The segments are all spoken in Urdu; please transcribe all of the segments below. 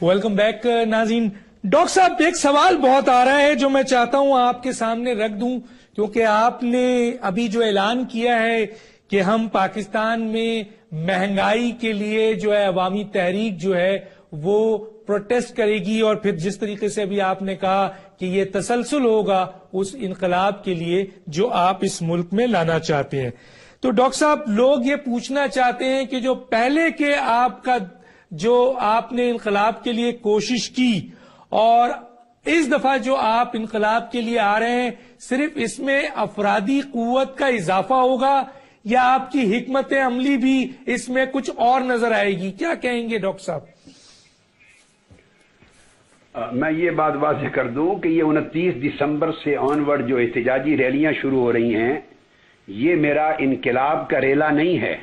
ویلکم بیک ناظرین. ڈاکٹر صاحب ایک سوال بہت آ رہا ہے جو میں چاہتا ہوں آپ کے سامنے رکھ دوں، کیونکہ آپ نے ابھی جو اعلان کیا ہے کہ ہم پاکستان میں مہنگائی کے لیے جو ہے عوامی تحریک جو ہے وہ پروٹیسٹ کرے گی، اور پھر جس طریقے سے ابھی آپ نے کہا کہ یہ تسلسل ہوگا اس انقلاب کے لیے جو آپ اس ملک میں لانا چاہتے ہیں. تو ڈاکٹر صاحب لوگ یہ پوچھنا چاہتے ہیں کہ جو پہلے کے آپ نے انقلاب کے لیے کوشش کی اور اس دفعہ جو آپ انقلاب کے لیے آ رہے ہیں، صرف اس میں افرادی قوت کا اضافہ ہوگا یا آپ کی حکمت عملی بھی اس میں کچھ اور نظر آئے گی؟ کیا کہیں گے ڈاکٹر صاحب؟ میں یہ بات واضح کر دوں کہ یہ 29 دسمبر سے آنورڈ جو احتجاجی ریلیاں شروع ہو رہی ہیں، یہ میرا انقلاب کا ریلا نہیں ہے.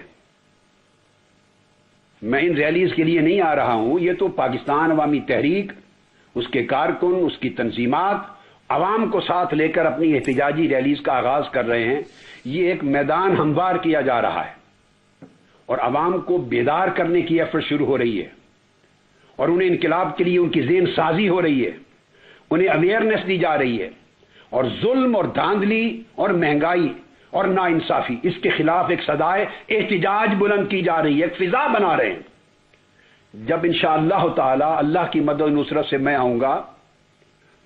میں ان ریلیز کے لیے نہیں آ رہا ہوں. یہ تو پاکستان عوامی تحریک، اس کے کارکن، اس کی تنظیمات عوام کو ساتھ لے کر اپنی احتجاجی ریلیز کا آغاز کر رہے ہیں. یہ ایک میدان ہموار کیا جا رہا ہے اور عوام کو بیدار کرنے کی ایفرٹ شروع ہو رہی ہے، اور انہیں انقلاب کے لیے ان کی ذہن سازی ہو رہی ہے، انہیں اویئرنیس دی جا رہی ہے، اور ظلم اور دھاندلی اور مہنگائی اور ناانصافی اس کے خلاف ایک صدائے احتجاج بلند کی جا رہی ہے، ایک فضا بنا رہے ہیں. جب انشاءاللہ تعالی اللہ کی مدد و نصرت سے میں آؤں گا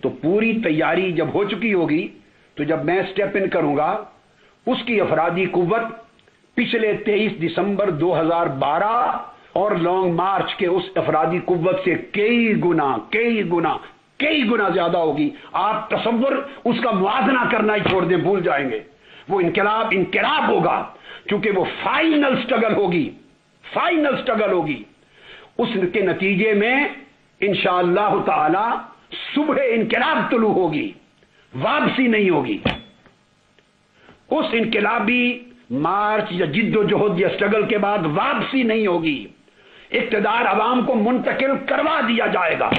تو پوری تیاری جب ہو چکی ہوگی تو جب میں سٹیپ ان کروں گا، اس کی افرادی قوت پچھلے 23 دسمبر 2012 اور لانگ مارچ کے اس افرادی قوت سے کئی گنا زیادہ ہوگی. آپ تصور اس کا موازنہ کرنا ہی چھوڑ دیں، بھول جائیں گے. وہ انقلاب ہوگا کیونکہ وہ فائنل سٹرگل ہوگی. اس کے نتیجے میں انشاءاللہ تعالی صبح انقلاب طلوع ہوگی، واپسی نہیں ہوگی. اس انقلابی مارچ یا جد و جہد یا سٹرگل کے بعد واپسی نہیں ہوگی. اقتدار عوام کو منتقل کروا دیا جائے گا.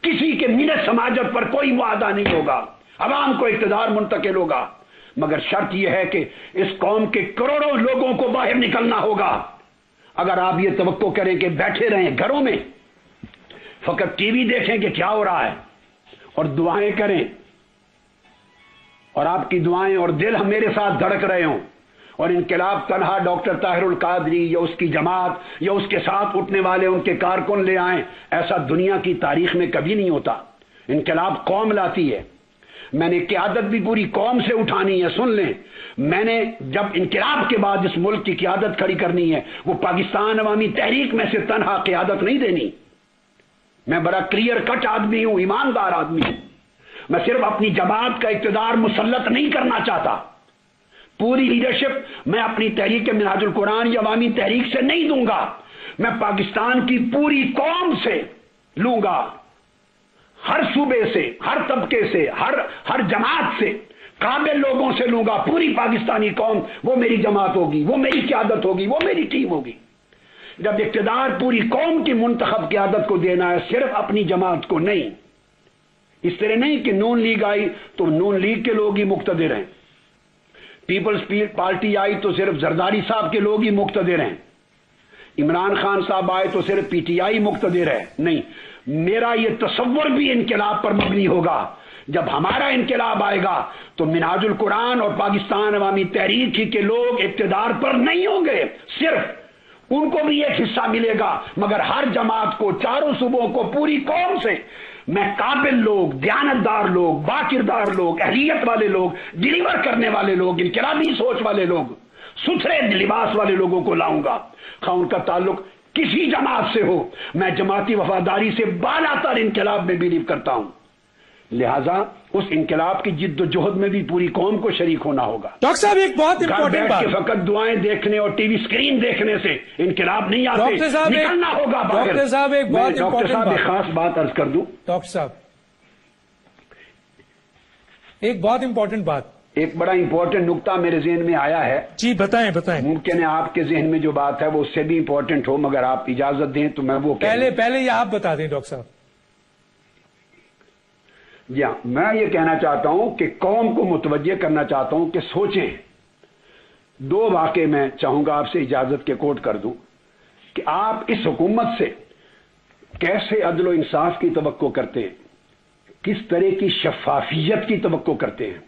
کسی کے ملت سماجت پر کوئی معاہدہ نہیں ہوگا، عوام کو اقتدار منتقل ہوگا. مگر شرط یہ ہے کہ اس قوم کے کروڑوں لوگوں کو باہر نکلنا ہوگا. اگر آپ یہ توقع کریں کہ بیٹھے رہیں گھروں میں، فقط ٹی وی دیکھیں کہ کیا ہو رہا ہے اور دعائیں کریں، اور آپ کی دعائیں اور دل میرے ساتھ دھڑک رہے ہوں، اور انقلاب تنہا ڈاکٹر طاہر القادری یا اس کی جماعت یا اس کے ساتھ اٹھنے والے ان کے کارکن لے آئیں، ایسا دنیا کی تاریخ میں کبھی نہیں ہوتا. انقلاب قوم لاتی ہے. میں نے قیادت بھی پوری قوم سے اٹھانی ہے. سن لیں، میں نے جب انقلاب کے بعد اس ملک کی قیادت کھڑی کرنی ہے، وہ پاکستان عوامی تحریک میں سے تنہا قیادت نہیں دینی. میں بڑا کلیئر کٹ آدمی ہوں، ایماندار آدمی ہوں. میں صرف اپنی جماعت کا اقتدار مسلط نہیں کرنا چاہتا. پوری لیڈرشپ میں اپنی تحریک منہاج القرآن یا عوامی تحریک سے نہیں دوں گا. میں پاکستان کی پوری قوم سے لوں گا، ہر صوبے سے، ہر طبقے سے، ہر جماعت سے، قابل لوگوں سے لوں گا. پوری پاکستانی قوم وہ میری جماعت ہوگی، وہ میری قیادت ہوگی، وہ میری ٹیم ہوگی. جب اقتدار پوری قوم کی منتخب قیادت کو دینا ہے، صرف اپنی جماعت کو نہیں. اس طرح نہیں کہ نون لیگ آئی تو نون لیگ کے لوگ ہی مقتدر ہیں، پیپلز پارٹی آئی تو صرف زرداری صاحب کے لوگ ہی مقتدر ہیں، عمران خان صاحب آئے تو صرف پی ٹی آئی مقتدر ہے. نہیں، میرا یہ تصور بھی انقلاب پر مبنی ہوگا. جب ہمارا انقلاب آئے گا تو منہاج القرآن اور پاکستان عوامی تحریک ہی کے لوگ اقتدار پر نہیں ہوں گے، صرف ان کو بھی ایک حصہ ملے گا. مگر ہر جماعت کو، چاروں صوبوں کو، پوری قوم سے میں قابل لوگ، دیانتدار لوگ، باکردار لوگ، اہلیت والے لوگ، ڈیلیور کرنے والے لوگ، انقلابی سوچ والے لوگ، ستھرے لباس والے لوگوں کو لاؤں گا. خواہ ان کا تعلق کسی جماعت سے ہو. میں جماعتی وفاداری سے بالا تر انقلاب میں بلیو کرتا ہوں. لہذا اس انقلاب کی جد و جہد میں بھی پوری قوم کو شریک ہونا ہوگا. ڈاکٹر صاحب ایک بہت امپورٹنٹ بات، فقط دعائیں دیکھنے اور ٹی وی اسکرین دیکھنے سے انقلاب نہیں آتے، نکلنا ہوگا باہر. ڈاکٹر صاحب ایک بہت امپورٹنٹ ایک خاص بات عرض کر دوں. ڈاکٹر صاحب ایک بہت امپورٹنٹ بات، ایک بڑا امپورٹنٹ نقطہ میرے ذہن میں آیا ہے. جی بتائیں. ممکن ہے آپ کے ذہن میں جو بات ہے وہ اس سے بھی امپورٹنٹ ہو، مگر آپ اجازت دیں تو میں وہ پہلے یہ آپ بتا دیں ڈاکٹر صاحب. جی ہاں، میں یہ کہنا چاہتا ہوں کہ قوم کو متوجہ کرنا چاہتا ہوں کہ سوچیں دو واقعے میں چاہوں گا آپ سے اجازت کے کوٹ کر دوں کہ آپ اس حکومت سے کیسے عدل و انصاف کی توقع کرتے ہیں، کس طرح کی شفافیت کی توقع کرتے ہیں،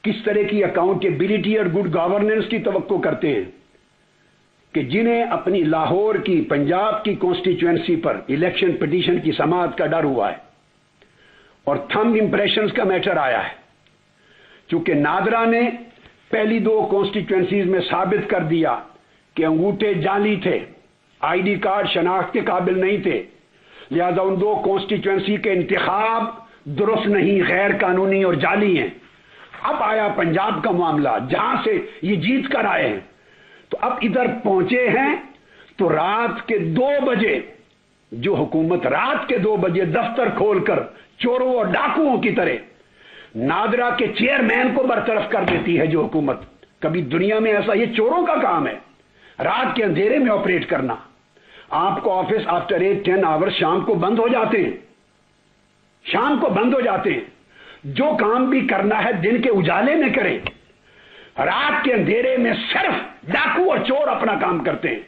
کس طرح کی اکاؤنٹیبلٹی اور گڈ گورننس کی توقع کرتے ہیں کہ جنہیں اپنی لاہور کی، پنجاب کی کانسٹیچوئنسی پر الیکشن پٹیشن کی سماعت کا ڈر ہوا ہے اور تھم امپریشنز کا میٹر آیا ہے، چونکہ نادرا نے پہلی دو کانسٹیچوئنسیز میں ثابت کر دیا کہ انگوٹھے جعلی تھے، آئی ڈی کارڈ شناخت کے قابل نہیں تھے، لہذا ان دو کانسٹیچوئنسی کے انتخاب درست نہیں، غیر قانونی اور جعلی ہیں۔ اب آیا پنجاب کا معاملہ جہاں سے یہ جیت کر آئے ہیں، تو اب ادھر پہنچے ہیں تو رات کے 2 بجے جو حکومت رات کے 2 بجے دفتر کھول کر چوروں اور ڈاکوؤں کی طرح نادرا کے چیئرمین کو برطرف کر دیتی ہے جو حکومت، کبھی دنیا میں ایسا، یہ چوروں کا کام ہے رات کے اندھیرے میں آپریٹ کرنا۔ آپ کو آفس آفٹر 8-10 آور شام کو بند ہو جاتے ہیں، شام کو بند ہو جاتے ہیں، جو کام بھی کرنا ہے دن کے اجالے میں کریں، رات کے اندھیرے میں صرف ڈاکو اور چور اپنا کام کرتے ہیں۔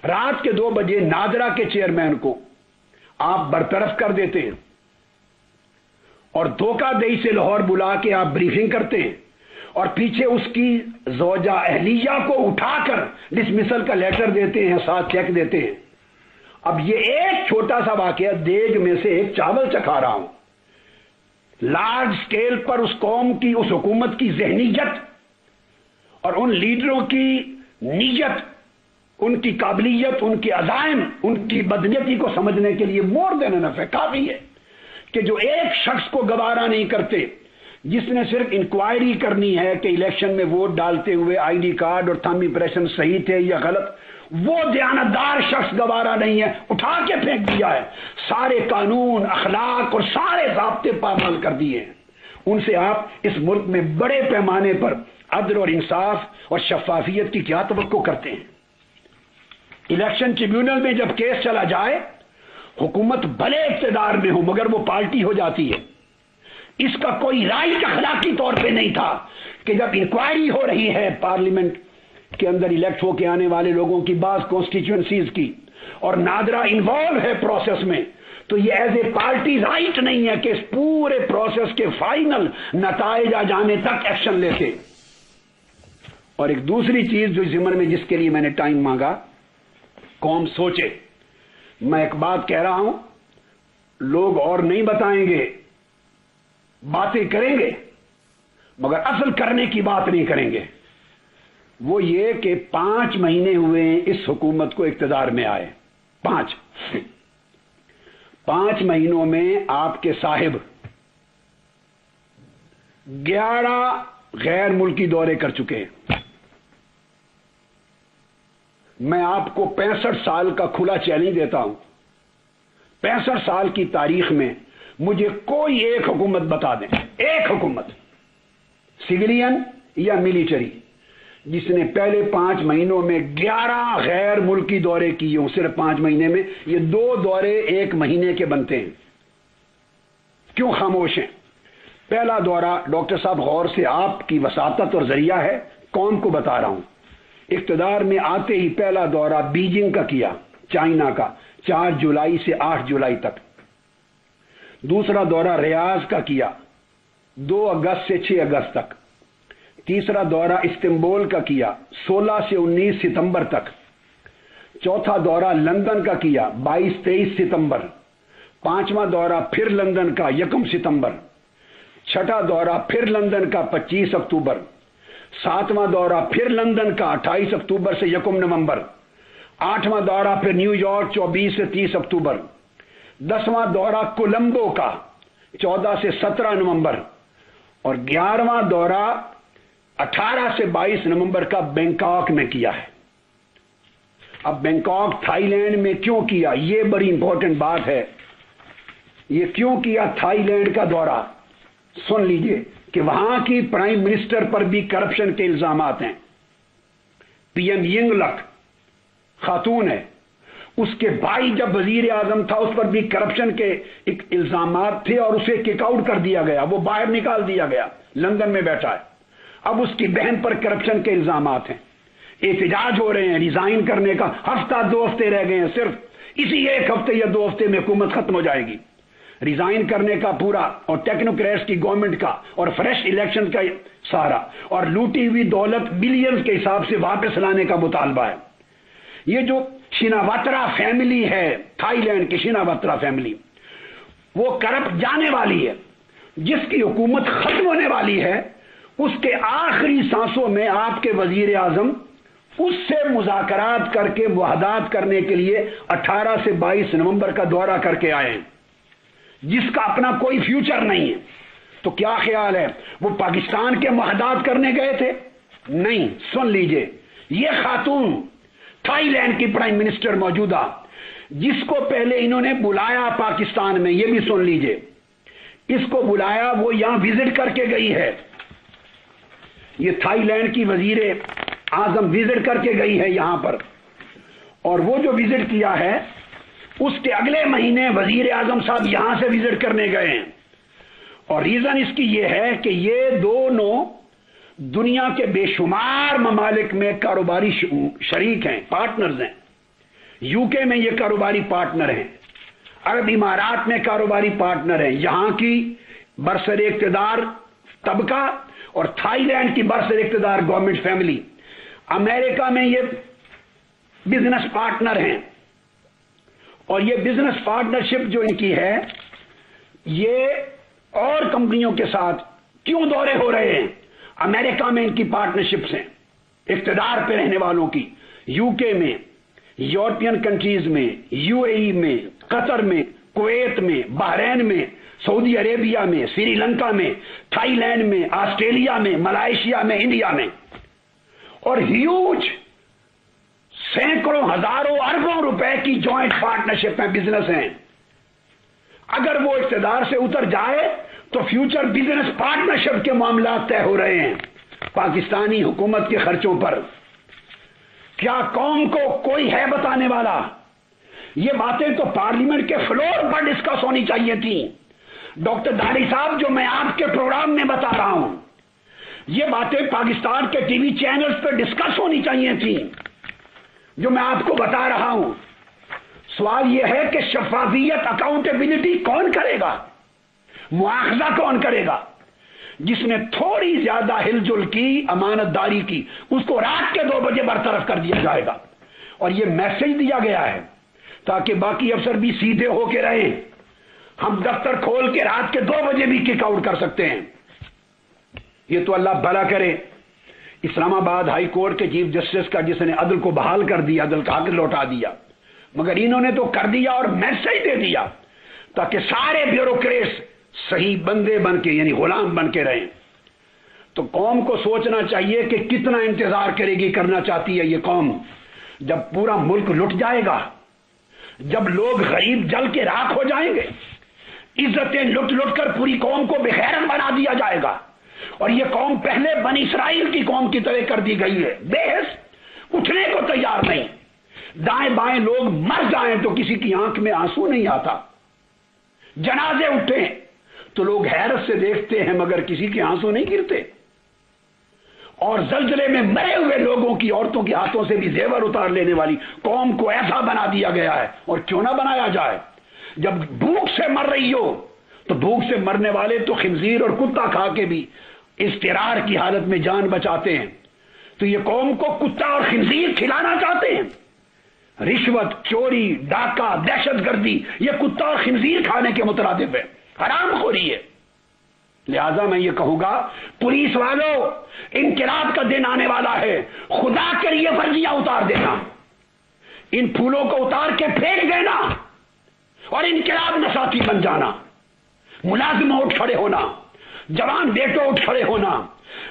رات کے 2 بجے نادرا کے چیئرمین کو آپ برطرف کر دیتے ہیں اور دھوکہ دہی سے لاہور بلا کے آپ بریفنگ کرتے ہیں اور پیچھے اس کی زوجہ اہلیہ کو اٹھا کر ڈسمسل کا لیٹر دیتے ہیں، ساتھ چیک دیتے ہیں۔ اب یہ ایک چھوٹا سا واقعہ، دیگ میں سے ایک چاول چکھا رہا ہوں، لارج سکیل پر اس قوم کی، اس حکومت کی ذہنیت اور ان لیڈروں کی نیت، ان کی قابلیت، ان کے عزائم، ان کی بدنیتی کو سمجھنے کے لیے مور دین انف ہے، کافی ہے کہ جو ایک شخص کو گوارا نہیں کرتے، جس نے صرف انکوائری کرنی ہے کہ الیکشن میں ووٹ ڈالتے ہوئے آئی ڈی کارڈ اور تھم امپریشن صحیح تھے یا غلط، وہ دیانتدار شخص گوارا نہیں ہے، اٹھا کے پھینک دیا ہے، سارے قانون، اخلاق اور سارے ضابطے پامال کر دیے ہیں۔ ان سے آپ اس ملک میں بڑے پیمانے پر عدل اور انصاف اور شفافیت کی کیا توقع کرتے ہیں؟ الیکشن ٹریبیونل میں جب کیس چلا جائے، حکومت بھلے اقتدار میں ہو مگر وہ پارٹی ہو جاتی ہے۔ اس کا کوئی رائٹ اخلاقی طور پہ نہیں تھا کہ جب انکوائری ہو رہی ہے پارلیمنٹ کے اندر الیکٹ ہو کے آنے والے لوگوں کی بعض کانسٹیچوئنسیز کی اور نادرا انوالو ہے پروسیس میں، تو یہ ایز اے پارٹی رائٹ نہیں ہے کہ اس پورے پروسیس کے فائنل نتائج آ جانے تک ایکشن لیتے۔ اور ایک دوسری چیز جو ضمن میں جس کے لیے میں نے ٹائم مانگا، قوم سوچے۔ میں ایک بات کہہ رہا ہوں، لوگ اور نہیں بتائیں گے، باتیں کریں گے مگر اصل کرنے کی بات نہیں کریں گے۔ وہ یہ کہ 5 مہینے ہوئے اس حکومت کو اقتدار میں آئے، 5 مہینوں میں آپ کے صاحب 11 غیر ملکی دورے کر چکے ہیں۔ میں آپ کو 65 سال کا کھلا چیلنج دیتا ہوں، 65 سال کی تاریخ میں مجھے کوئی ایک حکومت بتا دیں، ایک حکومت سویلین یا ملٹری، جس نے پہلے 5 مہینوں میں 11 غیر ملکی دورے کیے ہوں۔ صرف 5 مہینے میں یہ 2 دورے 1 مہینے کے بنتے ہیں۔ کیوں خاموش ہیں؟ پہلا دورہ ڈاکٹر صاحب غور سے آپ کی وساطت اور ذریعہ ہے، قوم کو بتا رہا ہوں۔ اقتدار میں آتے ہی پہلا دورہ بیجنگ کا کیا، چائنا کا، 4 جولائی سے 8 جولائی تک۔ دوسرا دورہ ریاض کا کیا، 2 اگست سے 6 اگست تک۔ تیسرا دورہ استنبول کا کیا، 16 سے 19 ستمبر تک۔ چوتھا دورہ لندن کا کیا، 22-23 ستمبر۔ 5واں دورہ پھر لندن کا 1 ستمبر۔ 6واں دورہ پھر لندن کا 25 اکتوبر۔ 7واں دورہ پھر لندن کا 28 اکتوبر سے 1 نومبر۔ 8واں دورہ پھر نیو یارک 24 سے 30 اکتوبر۔ 10واں دورہ کولمبو کا 14 سے 17 نومبر، اور 11واں دورہ 18 سے 22 نومبر کا بینکاک میں کیا ہے۔ اب بینکاک تھائی لینڈ میں کیوں کیا، یہ بڑی امپورٹنٹ بات ہے۔ یہ کیوں کیا تھائی لینڈ کا دورہ؟ سن لیجئے کہ وہاں کی پرائم منسٹر پر بھی کرپشن کے الزامات ہیں۔ پی ایم ینگ لک خاتون ہے، اس کے بھائی جب وزیر اعظم تھا اس پر بھی کرپشن کے ایک الزامات تھے اور اسے کک آؤٹ کر دیا گیا، وہ باہر نکال دیا گیا، لندن میں بیٹھا ہے۔ اب اس کی بہن پر کرپشن کے الزامات ہیں، احتجاج ہو رہے ہیں، ریزائن کرنے کا ہفتہ 2 ہفتے رہ گئے ہیں، صرف اسی 1 ہفتے یا 2 ہفتے میں حکومت ختم ہو جائے گی، ریزائن کرنے کا پورا، اور ٹیکنوکریٹس کی گورنمنٹ کا اور فریش الیکشن کا سارا، اور لوٹی ہوئی دولت بلینز کے حساب سے واپس لانے کا مطالبہ ہے۔ یہ جو شیناواترا فیملی ہے، تھائی لینڈ کی شیناواترا فیملی، وہ کرپٹ جانے والی ہے، جس کی حکومت ختم ہونے والی ہے، اس کے آخری سانسوں میں آپ کے وزیر اعظم اس سے مذاکرات کر کے معاہدات کرنے کے لیے 18 سے 22 نومبر کا دورہ کر کے آئے ہیں، جس کا اپنا کوئی فیوچر نہیں ہے۔ تو کیا خیال ہے وہ پاکستان کے معاہدات کرنے گئے تھے؟ نہیں۔ سن لیجئے، یہ خاتون تھائی لینڈ کی پرائم منسٹر موجودہ، جس کو پہلے انہوں نے بلایا پاکستان میں، یہ بھی سن لیجئے، اس کو بلایا، وہ یہاں وزٹ کر کے گئی ہے، یہ تھائی لینڈ کی وزیر اعظم وزٹ کر کے گئی ہے یہاں پر، اور وہ جو وزٹ کیا ہے اس کے اگلے مہینے وزیر اعظم صاحب یہاں سے وزٹ کرنے گئے ہیں، اور ریزن اس کی یہ ہے کہ یہ دونوں دنیا کے بے شمار ممالک میں کاروباری شریک ہیں، پارٹنرز ہیں۔ یو کے میں یہ کاروباری پارٹنر ہیں، عرب امارات میں کاروباری پارٹنر ہیں، یہاں کی برسر اقتدار طبقہ اور تھائی لینڈ کی برسر اقتدار گورنمنٹ فیملی، امریکہ میں یہ بزنس پارٹنر ہیں، اور یہ بزنس پارٹنرشپ جو ان کی ہے، یہ اور کمپنیوں کے ساتھ کیوں دورے ہو رہے ہیں؟ امریکہ میں ان کی پارٹنرشپس ہیں، اقتدار پہ رہنے والوں کی، یو کے میں، یورپین کنٹریز میں، یو اے ای میں، قطر میں، کویت میں، بحرین میں، سعودی عربیہ میں، سری لنکا میں، تھائی لینڈ میں، آسٹریلیا میں، ملائیشیا میں، انڈیا میں، اور ہیوج سینکڑوں ہزاروں اربوں روپے کی جوائنٹ پارٹنرشپ میں بزنس ہیں۔ اگر وہ اقتدار سے اتر جائے تو فیوچر بزنس پارٹنرشپ کے معاملات طے ہو رہے ہیں پاکستانی حکومت کے خرچوں پر۔ کیا قوم کو کوئی ہے بتانے والا؟ یہ باتیں تو پارلیمنٹ کے فلور پر ڈسکس ہونی چاہیے تھیں۔ ڈاکٹر داری صاحب، جو میں آپ کے پروگرام میں بتا رہا ہوں، یہ باتیں پاکستان کے ٹی وی چینلز پہ ڈسکس ہونی چاہیے تھیں، جو میں آپ کو بتا رہا ہوں۔ سوال یہ ہے کہ شفافیت، اکاؤنٹیبلٹی کون کرے گا؟ مواخذہ کون کرے گا؟ جس نے تھوڑی زیادہ ہل جل کی، امانت داری کی، اس کو رات کے 2 بجے برطرف کر دیا جائے گا، اور یہ میسج دیا گیا ہے تاکہ باقی افسر بھی سیدھے ہو کے رہیں۔ ہم دفتر کھول کے رات کے 2 بجے بھی کک آؤٹ کر سکتے ہیں۔ یہ تو اللہ بھلا کرے۔ اسلام آباد ہائی کورٹ کے چیف جسٹس کا، جس نے عدل کو بحال کر دیا، عدل کا حق لوٹا دیا، مگر انہوں نے تو کر دیا اور میسج دے دیا تاکہ سارے بیوروکریٹس صحیح بندے بن کے، یعنی غلام بن کے رہیں۔ تو قوم کو سوچنا چاہیے کہ کتنا انتظار کرے گی، کرنا چاہتی ہے یہ قوم، جب پورا ملک لٹ جائے گا، جب لوگ غریب جل کے راکھ ہو جائیں گے، عزتیں لٹ لٹ کر پوری قوم کو بغیرت بنا دیا جائے گا، اور یہ قوم پہلے بنی اسرائیل کی قوم کی طرح کر دی گئی ہے، بے حس، اٹھنے کو تیار نہیں۔ دائیں بائیں لوگ مر جائیں تو کسی کی آنکھ میں آنسو نہیں آتا، جنازے اٹھیں تو لوگ حیرت سے دیکھتے ہیں مگر کسی کے آنسو نہیں گرتے، اور زلزلے میں مرے ہوئے لوگوں کی، عورتوں کے ہاتھوں سے بھی زیور اتار لینے والی قوم کو ایسا بنا دیا گیا ہے۔ اور کیوں نہ بنایا جائے؟ جب بھوک سے مر رہی ہو تو بھوک سے مرنے والے تو خنزیر اور کتا کھا کے بھی اضطرار کی حالت میں جان بچاتے ہیں، تو یہ قوم کو کتا اور خنزیر کھلانا چاہتے ہیں۔ رشوت، چوری، ڈاکہ، دہشت گردی، یہ کتا اور خنزیر کھانے کے مترادف ہے، حرام خوری ہے۔ لہذا میں یہ کہوں گا، پولیس والوں، انقلاب کا دن آنے والا ہے، خدا کے لیے ورزیاں اتار دینا، ان پھولوں کو اتار کے پھینک دینا، اور انقلاب نساتی بن جانا، ملازموں اٹھ کھڑے ہونا، جوان بیٹوں اٹھ کھڑے ہونا،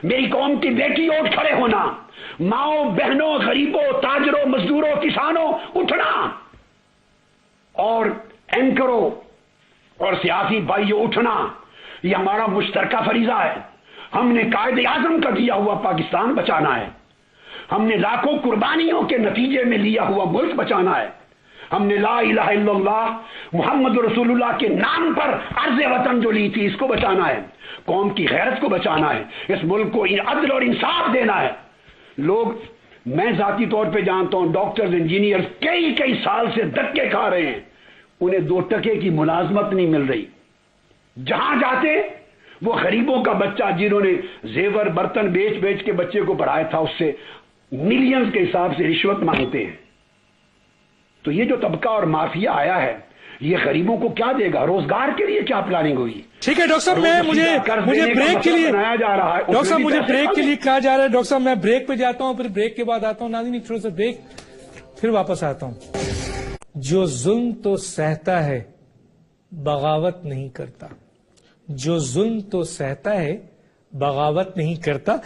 میری قوم کی بیٹی اٹھ کھڑے ہونا، ماؤں بہنوں، غریبوں، تاجروں، مزدوروں، کسانوں اٹھنا، اور اینکروں اور سیاسی بھائیوں اٹھنا۔ یہ ہمارا مشترکہ فریضہ ہے۔ ہم نے قائد اعظم کا دیا ہوا پاکستان بچانا ہے، ہم نے لاکھوں قربانیوں کے نتیجے میں لیا ہوا ملک بچانا ہے، ہم نے لا الہ الا اللہ محمد رسول اللہ کے نام پر عرض وطن جو لی تھی، اس کو بچانا ہے، قوم کی غیرت کو بچانا ہے، اس ملک کو عدل اور انصاف دینا ہے۔ لوگ، میں ذاتی طور پہ جانتا ہوں، ڈاکٹرز، انجینئرز کئی سال سے دھکے کھا رہے ہیں، انہیں 2 ٹکے کی ملازمت نہیں مل رہی۔ جہاں جاتے وہ غریبوں کا بچہ جنہوں نے زیور برتن بیچ کے بچے کو پڑھایا تھا، اس سے ملینز کے حساب سے رشوت مانگتے ہیں۔ تو یہ جو طبقہ اور مافیا آیا ہے، یہ غریبوں کو کیا دے گا؟ روزگار کے لیے کیا پلاننگ ہوئی؟ ٹھیک ہے ڈاکٹر صاحب، مجھے بریک کے لیے بنایا جا رہا ہے، ڈاکٹر صاحب مجھے بریک کے لیے کہا جا رہا ہے۔ ڈاکٹر صاحب میں بریک پہ جاتا ہوں، پھر بریک کے بعد آتا ہوں۔ ناظرین ایک تھوڑا سا بریک، پھر واپس آتا ہوں۔ جو ظلم تو سہتا ہے بغاوت نہیں کرتا، جو ظلم تو سہتا ہے بغاوت نہیں کرتا۔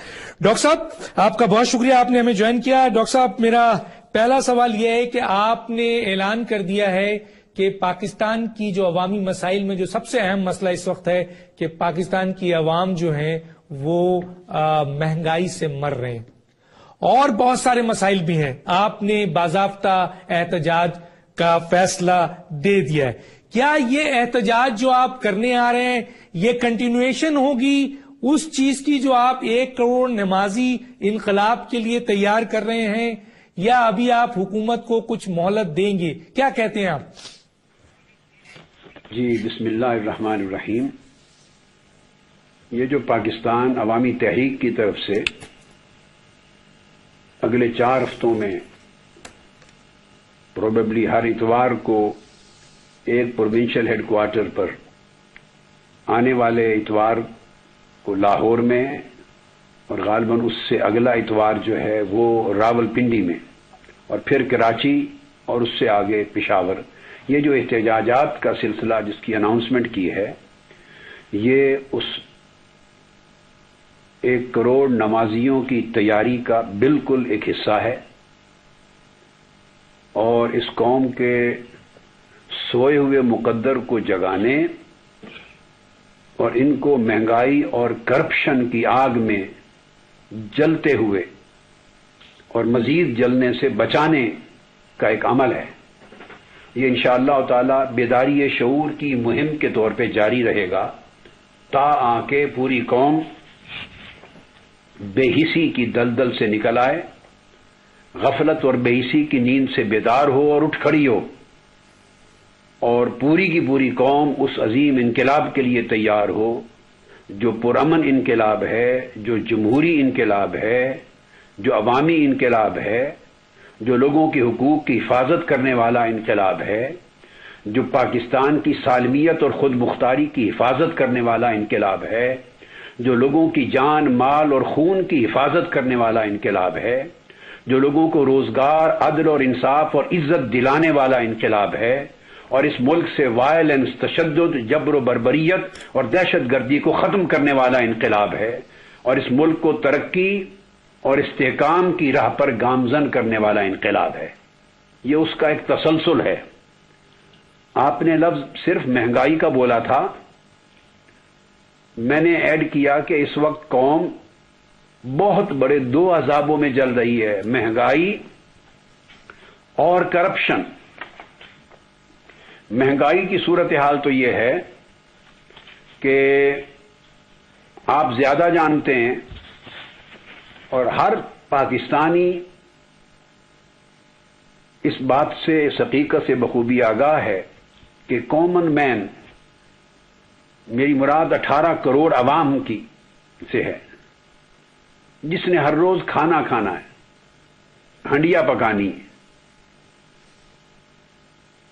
ڈاکٹر صاحب آپ کا بہت شکریہ، آپ نے ہمیں جوائن کیا۔ ڈاکٹر صاحب میرا پہلا سوال یہ ہے کہ آپ نے اعلان کر دیا ہے کہ پاکستان کی جو عوامی مسائل میں جو سب سے اہم مسئلہ اس وقت ہے کہ پاکستان کی عوام جو ہیں وہ مہنگائی سے مر رہے ہیں، اور بہت سارے مسائل بھی ہیں۔ آپ نے باضابطہ احتجاج کا فیصلہ دے دیا ہے۔ کیا یہ احتجاج جو آپ کرنے آ رہے ہیں یہ کنٹینویشن ہوگی اس چیز کی جو آپ 1 کروڑ نمازی انقلاب کے لیے تیار کر رہے ہیں، یا ابھی آپ حکومت کو کچھ مہلت دیں گے؟ کیا کہتے ہیں آپ؟ جی، بسم اللہ الرحمن الرحیم۔ یہ جو پاکستان عوامی تحریک کی طرف سے اگلے 4 ہفتوں میں پروبیبلی ہر اتوار کو ایک پروونشل ہیڈ کوارٹر پر، آنے والے اتوار کو لاہور میں، اور غالباً اس سے اگلا اتوار جو ہے وہ راول پنڈی میں، اور پھر کراچی، اور اس سے آگے پشاور، یہ جو احتجاجات کا سلسلہ جس کی اناؤنسمنٹ کی ہے، یہ اس 1 کروڑ نمازیوں کی تیاری کا بالکل ایک حصہ ہے، اور اس قوم کے سوئے ہوئے مقدر کو جگانے اور ان کو مہنگائی اور کرپشن کی آگ میں جلتے ہوئے اور مزید جلنے سے بچانے کا ایک عمل ہے۔ یہ انشاءاللہ تعالی بیداری شعور کی مہم کے طور پہ جاری رہے گا تا آکے پوری قوم بے حسی کی دلدل سے نکل آئے، غفلت اور بے حسی کی نیند سے بیدار ہو اور اٹھ کھڑی ہو، اور پوری کی پوری قوم اس عظیم انقلاب کے لیے تیار ہو جو پرامن انقلاب ہے، جو جمہوری انقلاب ہے، جو عوامی انقلاب ہے، جو لوگوں کے حقوق کی حفاظت کرنے والا انقلاب ہے، جو پاکستان کی سالمیت اور خود مختاری کی حفاظت کرنے والا انقلاب ہے، جو لوگوں کی جان، مال اور خون کی حفاظت کرنے والا انقلاب ہے، جو لوگوں کو روزگار، عدل اور انصاف اور عزت دلانے والا انقلاب ہے، اور اس ملک سے وائلنس، تشدد، جبر و بربریت اور دہشت گردی کو ختم کرنے والا انقلاب ہے، اور اس ملک کو ترقی اور استحکام کی راہ پر گامزن کرنے والا انقلاب ہے۔ یہ اس کا ایک تسلسل ہے۔ آپ نے لفظ صرف مہنگائی کا بولا تھا، میں نے ایڈ کیا کہ اس وقت قوم بہت بڑے 2 عذابوں میں جل رہی ہے، مہنگائی اور کرپشن۔ مہنگائی کی صورتحال تو یہ ہے کہ آپ زیادہ جانتے ہیں، اور ہر پاکستانی اس بات سے، اس حقیقت سے بخوبی آگاہ ہے کہ کامن مین، میری مراد 18 کروڑ عوام کی سے ہے، جس نے ہر روز کھانا کھانا ہے، ہنڈیا پکانی ہے،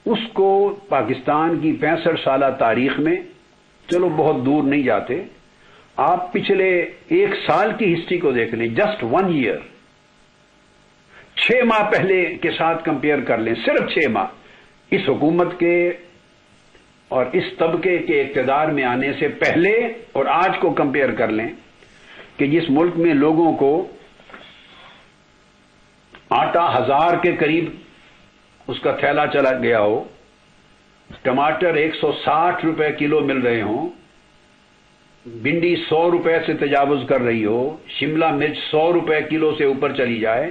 اس کو پاکستان کی 65 سالہ تاریخ میں، چلو بہت دور نہیں جاتے، آپ پچھلے 1 سال کی ہسٹری کو دیکھ لیں، جسٹ 1 ایئر، 6 ماہ پہلے کے ساتھ کمپیئر کر لیں، صرف 6 ماہ اس حکومت کے اور اس طبقے کے اقتدار میں آنے سے پہلے اور آج کو کمپیئر کر لیں کہ جس ملک میں لوگوں کو آٹا 1000 کے قریب اس کا تھیلا چلا گیا ہو، ٹماٹر 160 روپے کلو مل رہے ہوں، بھنڈی 100 روپے سے تجاوز کر رہی ہو، شملہ مرچ 100 روپے کلو سے اوپر چلی جائے،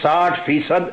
60%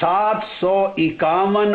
751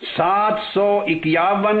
751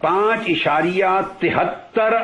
5.73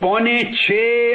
5.25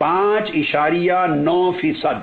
5.9%,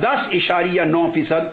10.9%,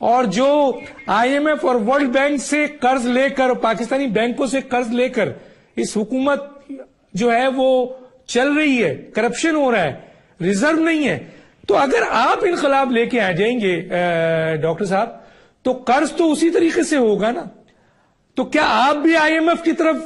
اور جو IMF اور ورلڈ بینک سے قرض لے کر، پاکستانی بینکوں سے قرض لے کر اس حکومت جو ہے وہ چل رہی ہے، کرپشن ہو رہا ہے، ریزرو نہیں ہے، تو اگر آپ انقلاب لے کے آ جائیں گے ڈاکٹر صاحب تو قرض تو اسی طریقے سے ہوگا نا. تو کیا آپ بھی IMF کی طرف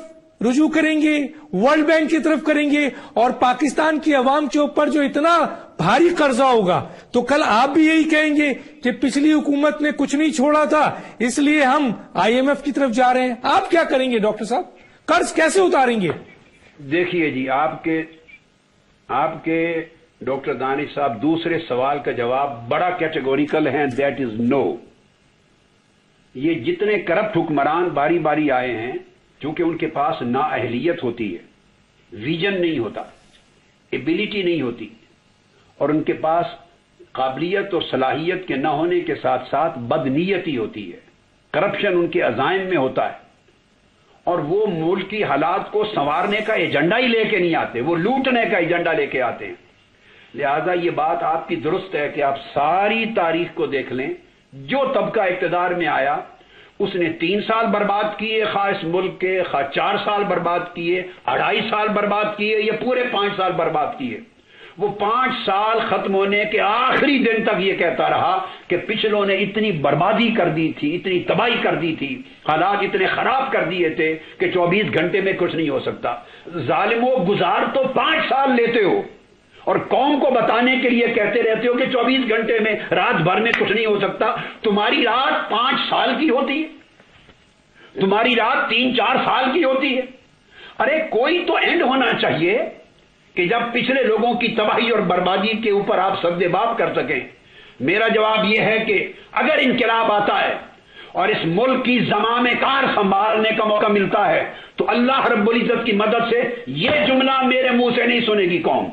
رجوع کریں گے، ورلڈ بینک کی طرف کریں گے، اور پاکستان کی عوام کے اوپر جو اتنا بھاری قرضہ ہوگا تو کل آپ بھی یہی کہیں گے کہ پچھلی حکومت نے کچھ نہیں چھوڑا تھا اس لیے ہم IMF کی طرف جا رہے ہیں؟ آپ کیا کریں گے ڈاکٹر صاحب؟ قرض کیسے اتاریں گے؟ دیکھیے جی، آپ کے ڈاکٹر دانش صاحب دوسرے سوال کا جواب بڑا کیٹیگوریکل ہے، دیٹ از نو. یہ جتنے کرپٹ حکمران باری باری آئے ہیں، چونکہ ان کے پاس نااہلیت ہوتی ہے، ویژن نہیں ہوتا، ایبلٹی نہیں ہوتی، اور ان کے پاس قابلیت اور صلاحیت کے نہ ہونے کے ساتھ ساتھ بدنیتی ہوتی ہے، کرپشن ان کے عزائم میں ہوتا ہے، اور وہ ملک کی حالات کو سنوارنے کا ایجنڈا ہی لے کے نہیں آتے، وہ لوٹنے کا ایجنڈا لے کے آتے ہیں. لہذا یہ بات آپ کی درست ہے کہ آپ ساری تاریخ کو دیکھ لیں، جو طبقہ اقتدار میں آیا اس نے 3 سال برباد کیے، خواہ اس ملک کے، خواہ 4 سال برباد کیے، 2.5 سال برباد کیے، یا پورے 5 سال برباد کیے. وہ 5 سال ختم ہونے کے آخری دن تک یہ کہتا رہا کہ پچھلوں نے اتنی بربادی کر دی تھی، اتنی تباہی کر دی تھی، حالات اتنے خراب کر دیے تھے کہ 24 گھنٹے میں کچھ نہیں ہو سکتا. ظالموں، گزار تو 5 سال لیتے ہو اور قوم کو بتانے کے لیے کہتے رہتے ہو کہ 24 گھنٹے میں، رات بھر میں کچھ نہیں ہو سکتا. تمہاری رات 5 سال کی ہوتی ہے، تمہاری رات 3-4 سال کی ہوتی ہے. ارے کوئی تو اینڈ ہونا چاہیے کہ جب پچھلے لوگوں کی تباہی اور بربادی کے اوپر آپ سد باب کر سکیں. میرا جواب یہ ہے کہ اگر انقلاب آتا ہے اور اس ملک کی زمام کار سنبھالنے کا موقع ملتا ہے تو اللہ رب العزت کی مدد سے یہ جملہ میرے منہ سے نہیں سنے گی قوم،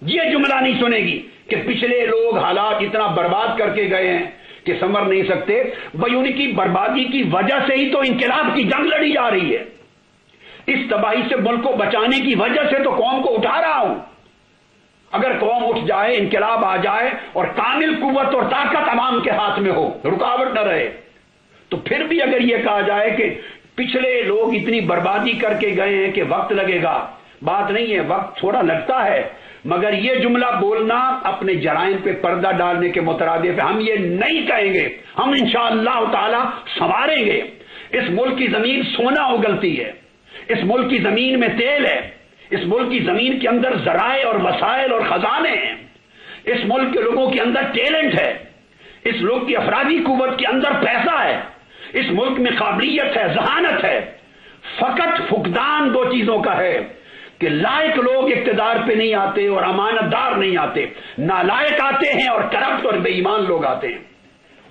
یہ جملہ نہیں سنے گی کہ پچھلے لوگ حالات اتنا برباد کر کے گئے ہیں کہ سنور نہیں سکتے. بھائی ان کی بربادی کی وجہ سے ہی تو انقلاب کی جنگ لڑی جا رہی ہے. اس تباہی سے ملک کو بچانے کی وجہ سے تو قوم کو اٹھا رہا ہوں. اگر قوم اٹھ جائے، انقلاب آ جائے اور کامل قوت اور طاقت عوام کے ہاتھ میں ہو، رکاوٹ نہ رہے، تو پھر بھی اگر یہ کہا جائے کہ پچھلے لوگ اتنی بربادی کر کے گئے ہیں کہ وقت لگے گا، بات نہیں ہے، وقت تھوڑا لگتا ہے، مگر یہ جملہ بولنا اپنے جرائم پہ پردہ ڈالنے کے مترادف ہے. ہم یہ نہیں کہیں گے، ہم انشاءاللہ تعالی سنواریں گے. اس ملک کی زمین سونا اگلتی ہے، اس ملک کی زمین میں تیل ہے، اس ملک کی زمین کے اندر ذرائع اور وسائل اور خزانے ہیں، اس ملک کے لوگوں کے اندر ٹیلنٹ ہے، اس ملک کی افرادی قوت کے اندر پیسہ ہے، اس ملک میں قابلیت ہے، ذہانت ہے. فقط فقدان 2 چیزوں کا ہے کہ لائق لوگ اقتدار پہ نہیں آتے اور امانت دار نہیں آتے، نالائق آتے ہیں اور کرپٹ اور بے ایمان لوگ آتے ہیں،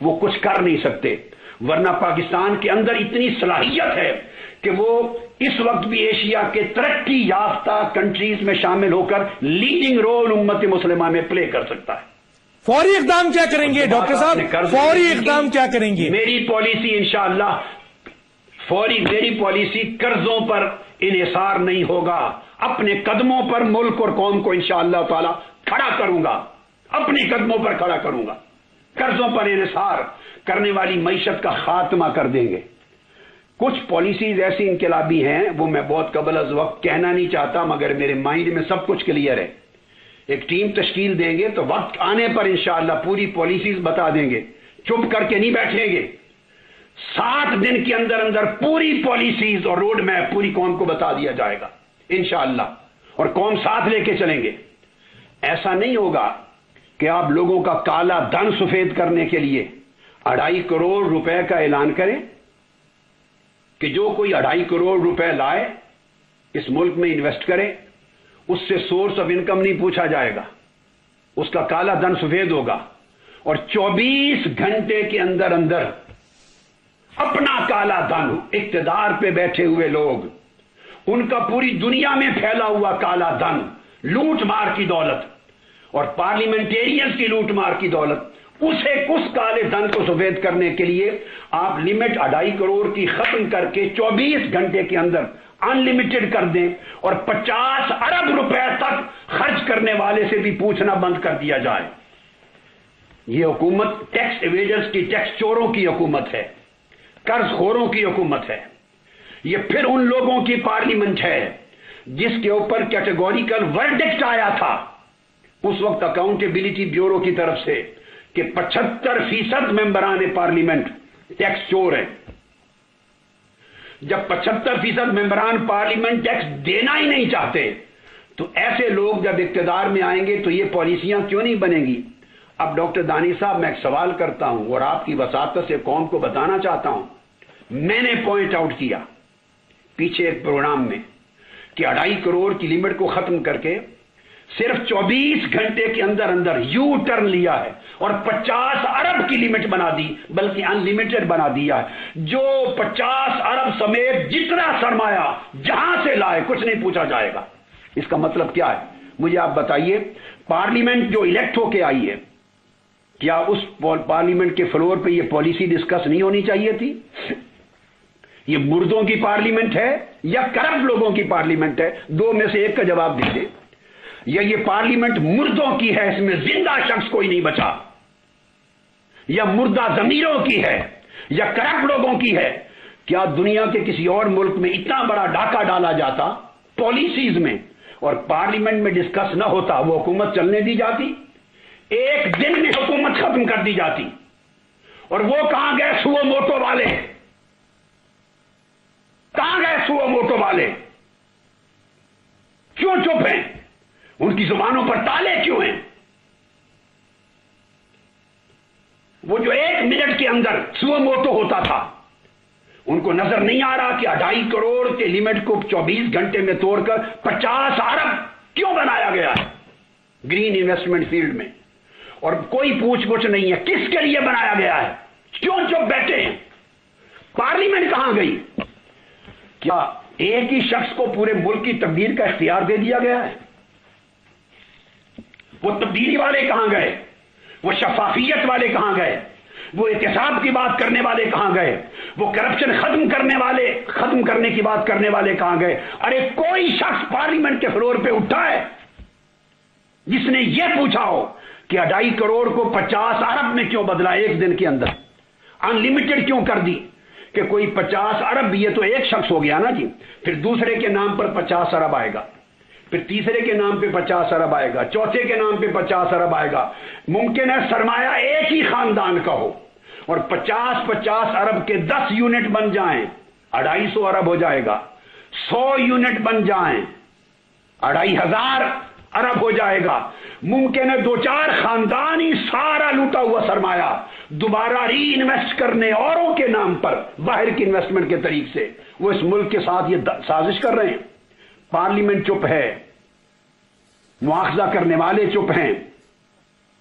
وہ کچھ کر نہیں سکتے. ورنہ پاکستان کے اندر اتنی صلاحیت ہے کہ وہ اس وقت بھی ایشیا کے ترقی یافتہ کنٹریز میں شامل ہو کر لیڈنگ رول امت مسلمہ میں پلے کر سکتا ہے. فوری اقدام کیا کریں گے ڈاکٹر صاحب؟ فوری اقدام کیا کریں گے؟ میری پالیسی انشاءاللہ میری پالیسی قرضوں پر انحصار نہیں ہوگا. اپنے قدموں پر ملک اور قوم کو انشاءاللہ تعالی کھڑا کروں گا، اپنے قدموں پر کھڑا کروں گا. قرضوں پر انحصار کرنے والی معیشت کا خاتمہ کر دیں گے. کچھ پالیسیز ایسی انقلابی ہیں، وہ میں بہت قبل از وقت کہنا نہیں چاہتا، مگر میرے مائنڈ میں سب کچھ کلیئر ہے. ایک ٹیم تشکیل دیں گے تو وقت آنے پر انشاءاللہ پوری پالیسیز بتا دیں گے، چپ کر کے نہیں بیٹھیں گے. 7 دن کے اندر اندر پوری پالیسیز اور روڈ میپ پوری قوم کو بتا دیا جائے گا انشاءاللہ، اور قوم ساتھ لے کے چلیں گے. ایسا نہیں ہوگا کہ آپ لوگوں کا کالا دھن سفید کرنے کے لیے 2.5 کروڑ روپے کا اعلان کریں کہ جو کوئی 2.5 کروڑ روپے لائے اس ملک میں انویسٹ کرے، اس سے سورس آف انکم نہیں پوچھا جائے گا، اس کا کالا دھن سفید ہوگا، اور 24 گھنٹے کے اندر اندر اپنا کالا دھن، اقتدار پہ بیٹھے ہوئے لوگ، ان کا پوری دنیا میں پھیلا ہوا کالا دھن، لوٹ مار کی دولت اور پارلیمنٹیرینز کی لوٹ مار کی دولت، اسے اس کالے دھن کو سفید کرنے کے لیے آپ لمٹ 2.5 کروڑ کی ختم کر کے 24 گھنٹے کے اندر ان لمیٹڈ کر دیں، اور 50 ارب روپے تک خرچ کرنے والے سے بھی پوچھنا بند کر دیا جائے. یہ حکومت ٹیکس ایویڈرز کی، ٹیکس چوروں کی حکومت ہے، قرض خوروں کی حکومت ہے. یہ پھر ان لوگوں کی پارلیمنٹ ہے جس کے اوپر کیٹیگوریکل ورڈکٹ آیا تھا اس وقت اکاؤنٹیبلٹی بیورو کی طرف سے کہ 75% ممبران پارلیمنٹ ٹیکس چور ہیں. جب 75% ممبران پارلیمنٹ ٹیکس دینا ہی نہیں چاہتے تو ایسے لوگ جب اقتدار میں آئیں گے تو یہ پالیسیاں کیوں نہیں بنیں گی؟ اب ڈاکٹر دانی صاحب میں ایک سوال کرتا ہوں اور آپ کی وساطت سے قوم کو بتانا چاہتا ہوں. میں نے پوائنٹ آؤٹ کیا پیچھے ایک پروگرام میں کہ 2.5 کروڑ کی لمٹ کو ختم کر کے صرف 24 گھنٹے کے اندر اندر یو ٹرن لیا ہے اور 50 ارب کی لمٹ بنا دی، بلکہ ان لمیٹڈ بنا دیا ہے. جو 50 ارب سمیت جتنا سرمایہ جہاں سے لائے کچھ نہیں پوچھا جائے گا. اس کا مطلب کیا ہے مجھے آپ بتائیے؟ پارلیمنٹ جو الیکٹ ہو کے آئی ہے کیا اس پارلیمنٹ کے فلور پہ یہ پالیسی ڈسکس نہیں ہونی چاہیے تھی؟ یہ مردوں کی پارلیمنٹ ہے یا کرپٹ لوگوں کی پارلیمنٹ ہے؟ دو میں سے ایک کا جواب دیجیے. یا یہ پارلیمنٹ مردوں کی ہے، اس میں زندہ شخص کوئی نہیں بچا، یا مردہ ضمیروں کی ہے یا کرپٹ لوگوں کی ہے؟ کیا دنیا کے کسی اور ملک میں اتنا بڑا ڈاکہ ڈالا جاتا پالیسیز میں اور پارلیمنٹ میں ڈسکس نہ ہوتا؟ وہ حکومت چلنے دی جاتی، ایک دن میں حکومت ختم کر دی جاتی. اور وہ کہاں گئے سوو موٹو والے؟ کہاں گئے سوو موٹو والے؟ کیوں چپ ہیں؟ ان کی زبانوں پر تالے کیوں ہیں؟ وہ جو 1 منٹ کے اندر سوو موٹو ہوتا تھا ان کو نظر نہیں آ رہا کہ 2.5 کروڑ کے لمٹ کو 24 گھنٹے میں توڑ کر 50 ارب کیوں بنایا گیا ہے گرین انویسٹمنٹ فیلڈ میں؟ اور کوئی پوچھ گچھ نہیں ہے کس کے لیے بنایا گیا ہے؟ کیوں چپ بیٹھے ہیں؟ پارلیمنٹ کہاں گئی؟ کیا ایک ہی شخص کو پورے ملک کی تبدیل کا اختیار دے دیا گیا ہے؟ وہ تبدیلی والے کہاں گئے؟ وہ شفافیت والے کہاں گئے؟ وہ احتساب کی بات کرنے والے کہاں گئے؟ وہ کرپشن ختم کرنے کی بات کرنے والے کہاں گئے؟ ارے کوئی شخص پارلیمنٹ کے فلور پہ اٹھا ہے جس نے یہ پوچھا ہو کہ 2.5 کروڑ کو 50 ارب میں کیوں بدلا ایک دن کے اندر؟ ان لمیٹڈ کیوں کر دی؟ کہ کوئی 50 ارب، یہ تو ایک شخص ہو گیا نا جی. پھر دوسرے کے نام پر 50 ارب آئے گا، پھر تیسرے کے نام پہ 50 ارب آئے گا، چوتھے کے نام پہ 50 ارب آئے گا. ممکن ہے سرمایہ ایک ہی خاندان کا ہو اور 50 ارب کے 10 یونٹ بن جائیں 250 ارب ہو جائے گا. 100 یونٹ بن جائیں 2500 ارب ہو جائے گا. ممکن ہے 2-4 خاندان ہی سارا لوٹا ہوا سرمایہ دوبارہ ری انویسٹ کرنے اوروں کے نام پر باہر کی انویسٹمنٹ کے طریق سے وہ اس ملک کے ساتھ یہ سازش کر رہے ہیں. پارلیمنٹ چپ ہے، مواخذہ کرنے والے چپ ہیں،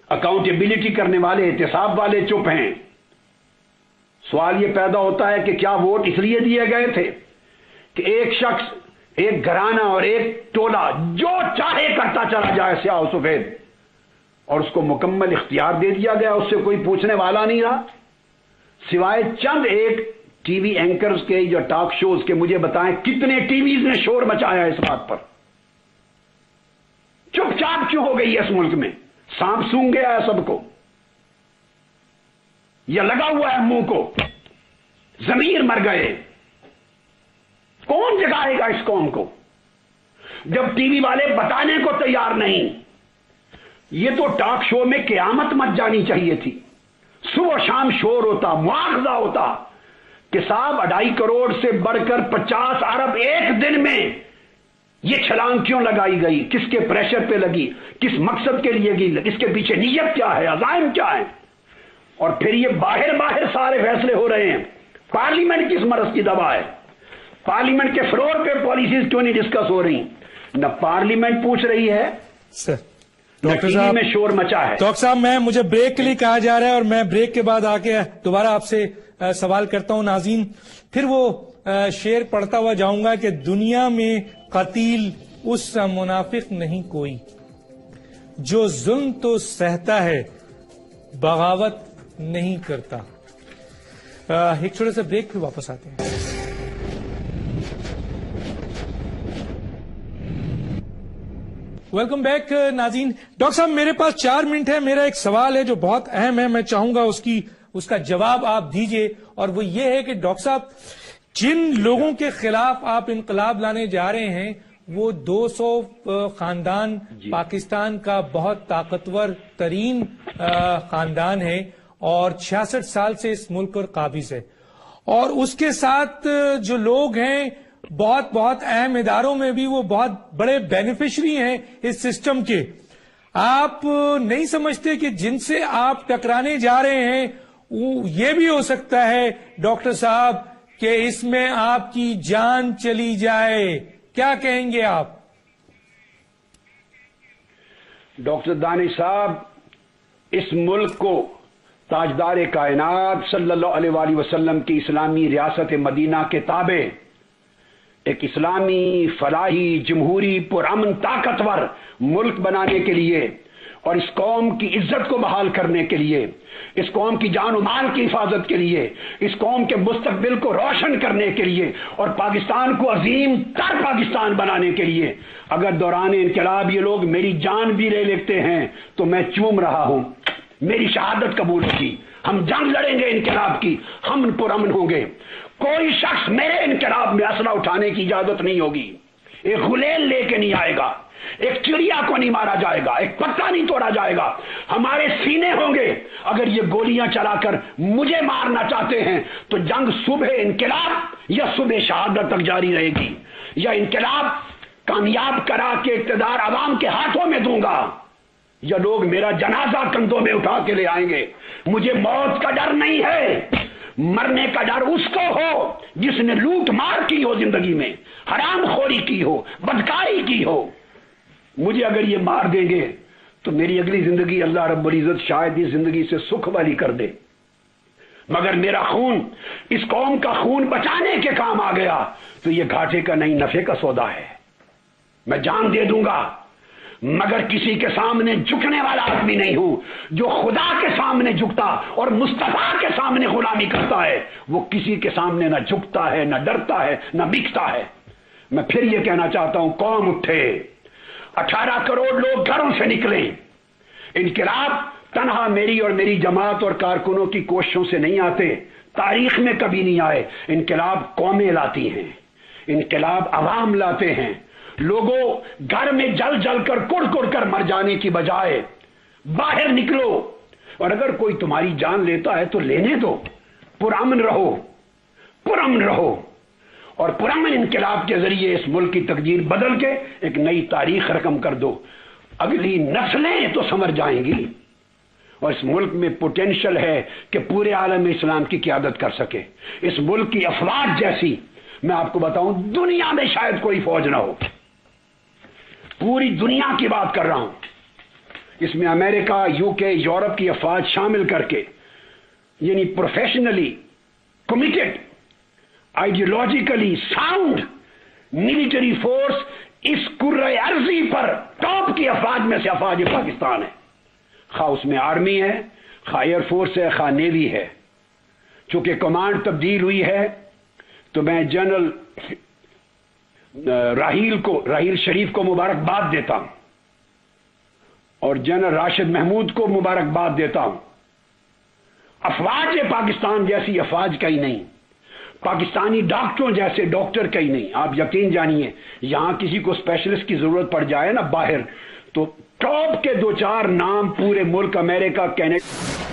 اکاؤنٹیبلٹی کرنے والے، احتساب والے چپ ہیں. سوال یہ پیدا ہوتا ہے کہ کیا ووٹ اس لیے دیے گئے تھے کہ ایک شخص، ایک گھرانہ اور ایک ٹولہ جو چاہے کرتا چلا جائے سیاہ و سفید، اور اس کو مکمل اختیار دے دیا گیا؟ اس سے کوئی پوچھنے والا نہیں رہا سوائے چند ایک ٹی وی اینکرز کے یا ٹاک شوز کے. مجھے بتائیں کتنے ٹی ویز نے شور مچایا اس بات پر؟ چپ چاپ کیوں ہو گئی ہے اس ملک میں؟ سانپ سونگ گیا ہے سب کو یا لگا ہوا ہے منہ کو؟ ضمیر مر گئے. کون جگائے گا اس قوم کو جب ٹی وی والے بتانے کو تیار نہیں؟ یہ تو ٹاک شو میں قیامت مچ جانی چاہیے تھی. صبح شام شور ہوتا، مواخذہ ہوتا کہ صاحب 2.5 کروڑ سے بڑھ کر 50 ارب ایک دن میں یہ چھلانگ کیوں لگائی گئی؟ کس کے پریشر پہ لگی؟ کس مقصد کے لیے گئی؟ اس کے پیچھے نیت کیا ہے؟ عزائم کیا ہے؟ اور پھر یہ باہر سارے فیصلے ہو رہے ہیں. پارلیمنٹ کس مرض کی دوا ہے؟ پارلیمنٹ کے فلور پہ پالیسیز کیوں نہیں ڈسکس ہو رہی؟ نہ پارلیمنٹ پوچھ رہی ہے، ڈاکٹر صاحب میں شور مچا ہے. ڈاکٹر صاحب مجھے بریک کے لیے کہا جا رہا ہے اور میں بریک کے بعد آ کے دوبارہ آپ سے سوال کرتا ہوں. ناظرین پھر وہ شعر پڑھتا ہوا جاؤں گا کہ دنیا میں قتیل اس سا منافق نہیں کوئی، جو ظلم تو سہتا ہے بغاوت نہیں کرتا. ایک چھوٹے سے بریک پھر واپس آتے ہیں. ویلکم بیک ناظرین. ڈاکٹر صاحب میرے پاس 4 منٹ ہے. میرا ایک سوال ہے جو بہت اہم ہے, میں چاہوں گا اس کا جواب آپ دیجئے, اور وہ یہ ہے کہ ڈاکٹر صاحب جن لوگوں کے خلاف آپ انقلاب لانے جا رہے ہیں وہ 200 خاندان پاکستان کا بہت طاقتور ترین خاندان ہے اور 66 سال سے اس ملک پر قابض ہے, اور اس کے ساتھ جو لوگ ہیں بہت بہت اہم اداروں میں بھی وہ بہت بڑے بینیفیشری ہیں اس سسٹم کے. آپ نہیں سمجھتے کہ جن سے آپ ٹکرانے جا رہے ہیں یہ بھی ہو سکتا ہے ڈاکٹر صاحب کہ اس میں آپ کی جان چلی جائے؟ کیا کہیں گے آپ؟ ڈاکٹر دانش صاحب, اس ملک کو تاجدار کائنات صلی اللہ علیہ وآلہ وسلم کی اسلامی ریاست مدینہ کے تابع ایک اسلامی فلاحی جمہوری پرامن طاقتور ملک بنانے کے لیے اور اس قوم کی عزت کو بحال کرنے کے لیے, اس قوم کی جان و مال کی حفاظت کے لیے, اس قوم کے مستقبل کو روشن کرنے کے لیے اور پاکستان کو عظیم تر پاکستان بنانے کے لیے اگر دوران انقلاب یہ لوگ میری جان بھی لے لیتے ہیں تو میں چوم رہا ہوں, میری شہادت قبول ہوگی. ہم جنگ لڑیں گے انقلاب کی, ہم پرامن ہوں گے. کوئی شخص میرے انقلاب میں اسلحہ اٹھانے کی اجازت نہیں ہوگی. ایک غلیل لے کے نہیں آئے گا, ایک چڑیا کو نہیں مارا جائے گا, ایک پتا نہیں توڑا جائے گا. ہمارے سینے ہوں گے. اگر یہ گولیاں چلا کر مجھے مارنا چاہتے ہیں تو جنگ صبح انقلاب یا صبح شہادت تک جاری رہے گی, یا انقلاب کامیاب کرا کے اقتدار عوام کے ہاتھوں میں دوں گا, یا لوگ میرا جنازہ کندھوں میں اٹھا کے لے آئیں گے. مجھے موت کا ڈر نہیں ہے, مرنے کا ڈر اس کو ہو جس نے لوٹ مار کی ہو, زندگی میں حرام خوری کی ہو, بدکاری کی ہو. مجھے اگر یہ مار دیں گے تو میری اگلی زندگی اللہ رب العزت شاید اس زندگی سے سکھ والی کر دے, مگر میرا خون اس قوم کا خون بچانے کے کام آ گیا تو یہ گھاٹے کا نہیں نفع کا سودا ہے. میں جان دے دوں گا مگر کسی کے سامنے جھکنے والا آدمی نہیں ہوں. جو خدا کے سامنے جھکتا اور مصطفیٰ کے سامنے غلامی کرتا ہے وہ کسی کے سامنے نہ جھکتا ہے, نہ ڈرتا ہے, نہ بکتا ہے. میں پھر یہ کہنا چاہتا ہوں, قوم اٹھے, 18 کروڑ لوگ گھروں سے نکلیں. انقلاب تنہا میری اور میری جماعت اور کارکنوں کی کوششوں سے نہیں آتے, تاریخ میں کبھی نہیں آئے. انقلاب قومیں لاتی ہیں, انقلاب عوام لاتے ہیں. لوگوں گھر میں جل جل کر کڑ کڑ کر مر جانے کی بجائے باہر نکلو, اور اگر کوئی تمہاری جان لیتا ہے تو لینے دو. پرامن رہو, پرامن رہو, اور پرامن انقلاب کے ذریعے اس ملک کی تقدیر بدل کے ایک نئی تاریخ رقم کر دو. اگلی نسلیں تو سمجھ جائیں گی, اور اس ملک میں پوٹینشل ہے کہ پورے عالم اسلام کی قیادت کر سکے. اس ملک کی افواج جیسی, میں آپ کو بتاؤں دنیا میں شاید کوئی فوج نہ ہو. پوری دنیا کی بات کر رہا ہوں, اس میں امریکہ, یو کے, یورپ کی افواج شامل کر کے, یعنی professionally committed, ideologically sound military force اس کرۂ ارضی پر ٹاپ کی افواج میں سے افواج پاکستان ہے. خواہ اس میں آرمی ہے, خواہ ایئر فورس ہے, خواہ نیوی ہے. چونکہ کمانڈ تبدیل ہوئی ہے تو میں جنرل راحیل شریف کو مبارکباد دیتا ہوں اور جنرل راشد محمود کو مبارکباد دیتا ہوں. افواج پاکستان جیسی افواج کا ہی نہیں, پاکستانی ڈاکٹروں جیسے ڈاکٹر کا ہی نہیں. آپ یقین جانیے یہاں کسی کو اسپیشلسٹ کی ضرورت پڑ جائے نا باہر, تو ٹاپ کے 2-4 نام پورے ملک امریکہ, کینیڈا